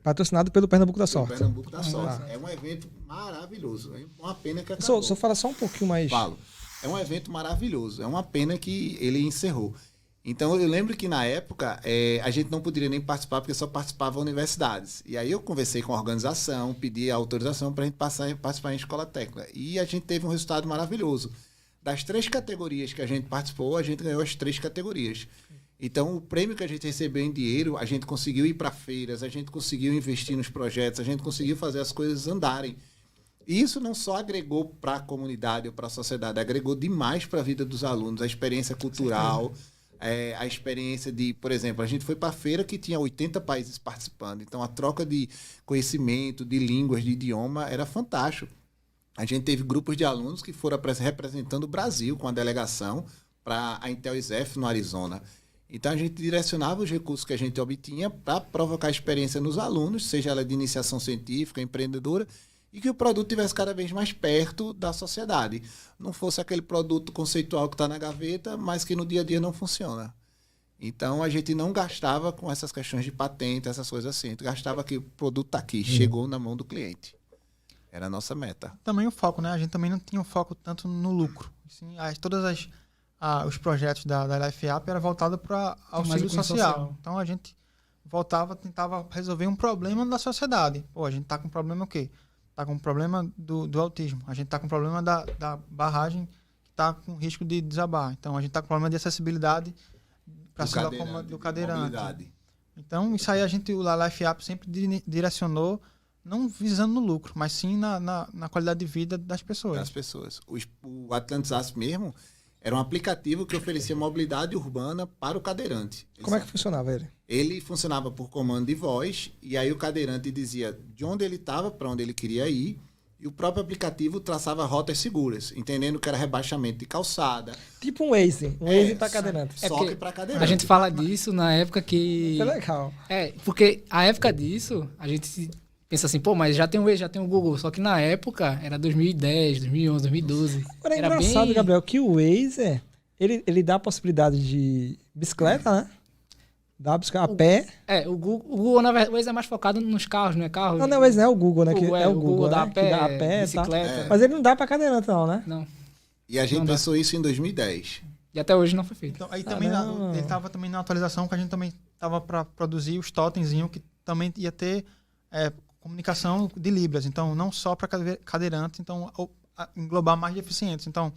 Patrocinado pelo Pernambuco da Pelo Sorte. Pernambuco da Sorte. É um evento maravilhoso. É uma pena que Só acabou. fala só um pouquinho mais. Falo. É um evento maravilhoso. É uma pena que ele encerrou. Então, eu lembro que na época a gente não poderia nem participar, porque só participavam universidades. E aí eu conversei com a organização, pedi a autorização para a gente participar em escola técnica. E a gente teve um resultado maravilhoso. Das 3 categorias que a gente participou, a gente ganhou as 3 categorias. Então, o prêmio que a gente recebeu em dinheiro, a gente conseguiu ir para feiras, a gente conseguiu investir nos projetos, a gente conseguiu fazer as coisas andarem. E isso não só agregou para a comunidade ou para a sociedade, agregou demais para a vida dos alunos, a experiência cultural, a experiência de, por exemplo, a gente foi para a feira que tinha 80 países participando. Então, a troca de conhecimento, de línguas, de idioma, era fantástico. A gente teve grupos de alunos que foram representando o Brasil com a delegação para a Intel ISEF no Arizona. Então, a gente direcionava os recursos que a gente obtinha para provocar experiência nos alunos, seja ela de iniciação científica, empreendedora, e que o produto estivesse cada vez mais perto da sociedade. Não fosse aquele produto conceitual que está na gaveta, mas que no dia a dia não funciona. Então, a gente não gastava com essas questões de patente, essas coisas assim. A gente gastava que o produto está aqui, chegou na mão do cliente. Era a nossa meta. Também o foco, né? A gente também não tinha um foco tanto no lucro. Assim, os projetos da Life Up eram voltados para auxílio social. Então, a gente tentava resolver um problema da sociedade. Pô, a gente tá com problema o quê? Tá com problema do autismo. A gente tá com problema da barragem que tá com risco de desabar. Então, a gente tá com problema de acessibilidade para do cadeirante. Então, isso aí o Life Up sempre direcionou, não visando no lucro, mas sim na qualidade de vida das pessoas. Das pessoas. O Atlantis Aço mesmo era um aplicativo que oferecia mobilidade urbana para o cadeirante. Como é que funcionava ele? Ele funcionava por comando de voz, e aí o cadeirante dizia de onde ele estava, para onde ele queria ir, e o próprio aplicativo traçava rotas seguras, entendendo que era rebaixamento de calçada. Tipo um Waze. Um Waze para cadeirante. Só que para cadeirante. A gente fala disso na época que... Isso é legal. Porque a época disso, a gente pensa assim, pô, mas já tem o Waze, já tem o Google. Só que na época era 2010, 2011, 2012. Agora é engraçado, Gabriel, que o Waze, ele dá a possibilidade de bicicleta, né? Dá a pé. O Google, na verdade, o Waze é mais focado nos carros, não é carro? Não, o Waze não é o Google, né? O Google né? dá a pé, Tá? bicicleta. Mas ele não dá pra cadeirante, não, né? Não. E a gente pensou isso em 2010. E até hoje não foi feito. Então, aí também ele estava também na atualização que a gente também estava para produzir os totemzinhos que também ia ter comunicação de Libras. Então, não só para cadeirantes, então englobar mais deficientes. Então,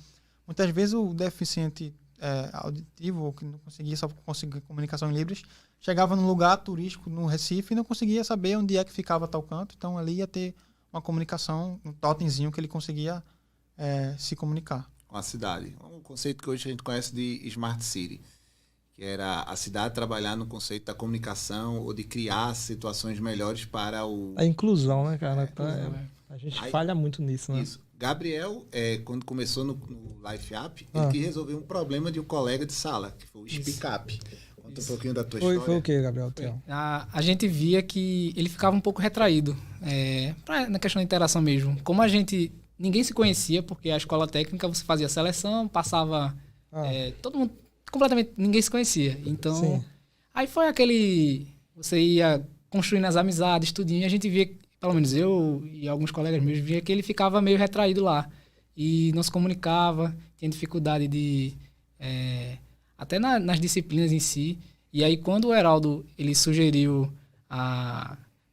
muitas vezes o deficiente auditivo, que não conseguia, só conseguia comunicação em Libras, chegava num lugar turístico no Recife e não conseguia saber onde é que ficava tal canto. Então, ali ia ter uma comunicação, um totemzinho que ele conseguia se comunicar. Com a cidade. Um conceito que hoje a gente conhece de Smart City, que era a cidade trabalhar no conceito da comunicação ou de criar situações melhores para a inclusão, né, cara? A gente falha muito nisso, né? Isso. Gabriel, quando começou no Life Up, ele quis resolver um problema de um colega de sala, que foi o Speak Up. Conta um pouquinho da tua história. Foi o que, Gabriel? A gente via que ele ficava um pouco retraído, na questão da interação mesmo. Como ninguém se conhecia, porque a escola técnica você fazia seleção, passava todo mundo, completamente, ninguém se conhecia. Então, aí foi você ia construindo as amizades, tudinho, e a gente via, pelo menos eu e alguns colegas meus, via que ele ficava meio retraído lá. E não se comunicava, tinha dificuldade de... até nas disciplinas em si. E aí, quando o Heraldo, ele sugeriu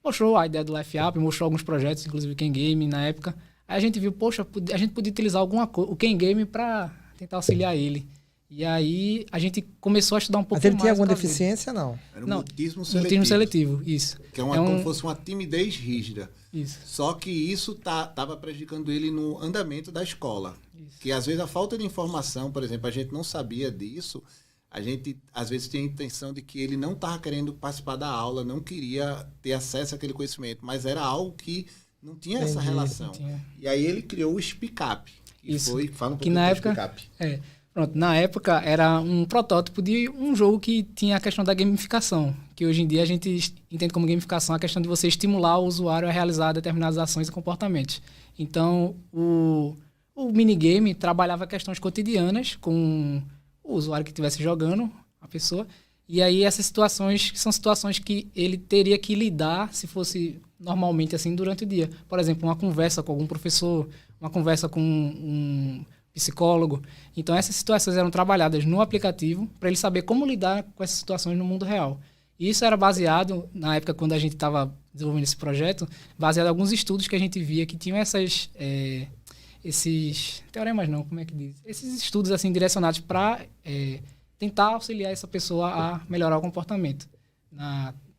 mostrou a ideia do Life Up, mostrou alguns projetos, inclusive o Ken Game na época. Aí a gente viu, poxa, a gente podia utilizar o Ken Game para tentar auxiliar ele. E aí a gente começou a estudar um pouco mais. Mas ele tinha alguma deficiência, não? Era um mutismo seletivo. Mutismo seletivo, isso. Que é como fosse uma timidez rígida. Isso. Só que isso estava prejudicando ele no andamento da escola. Isso. Que às vezes a falta de informação, por exemplo, a gente não sabia disso, a gente às vezes tinha a intenção de que ele não estava querendo participar da aula, não queria ter acesso àquele conhecimento, mas era algo que não tinha essa relação. E aí ele criou o Speak Up. Isso. Fala um pouco do Speak Up. Pronto, na época era um protótipo de um jogo que tinha a questão da gamificação, que hoje em dia a gente entende como gamificação a questão de você estimular o usuário a realizar determinadas ações e comportamentos. Então, o minigame trabalhava questões cotidianas com o usuário que estivesse jogando, a pessoa, E aí essas situações são situações que ele teria que lidar se fosse normalmente assim durante o dia. Por exemplo, uma conversa com algum professor, uma conversa com um psicólogo. Então essas situações eram trabalhadas no aplicativo para ele saber como lidar com essas situações no mundo real. E isso era baseado, na época quando a gente estava desenvolvendo esse projeto, baseado em alguns estudos que a gente via que tinham esses teoremas não, como é que diz? Esses estudos assim direcionados para tentar auxiliar essa pessoa a melhorar o comportamento,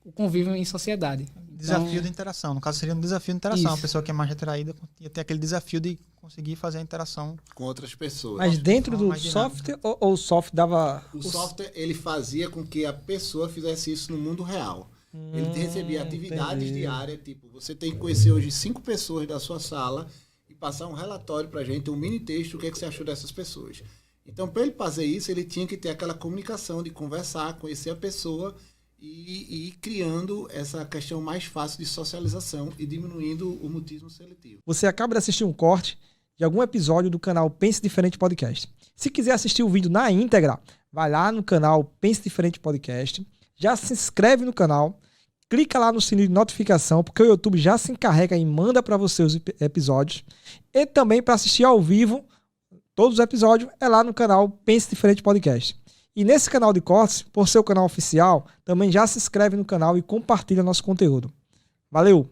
o convívio em sociedade. Desafio então, de interação. No caso, seria um desafio de interação. Isso. A pessoa que é mais retraída ia ter aquele desafio de conseguir fazer a interação com outras pessoas. Mas dentro do mais software ou o software dava... O software, ele fazia com que a pessoa fizesse isso no mundo real. Ele recebia atividades entendi. diárias, tipo, você tem que conhecer hoje 5 pessoas da sua sala e passar um relatório pra gente, um mini texto, o que é que você achou dessas pessoas. Então, para ele fazer isso, ele tinha que ter aquela comunicação de conversar, conhecer a pessoa e ir criando essa questão mais fácil de socialização e diminuindo o mutismo seletivo. Você acaba de assistir um corte de algum episódio do canal Pense Diferente Podcast. Se quiser assistir o vídeo na íntegra, vai lá no canal Pense Diferente Podcast, já se inscreve no canal, clica lá no sininho de notificação, porque o YouTube já se encarrega e manda para você os episódios. E também para assistir ao vivo, todos os episódios, é lá no canal Pense Diferente Podcast. E nesse canal de cortes, por ser o canal oficial, também já se inscreve no canal e compartilha nosso conteúdo. Valeu!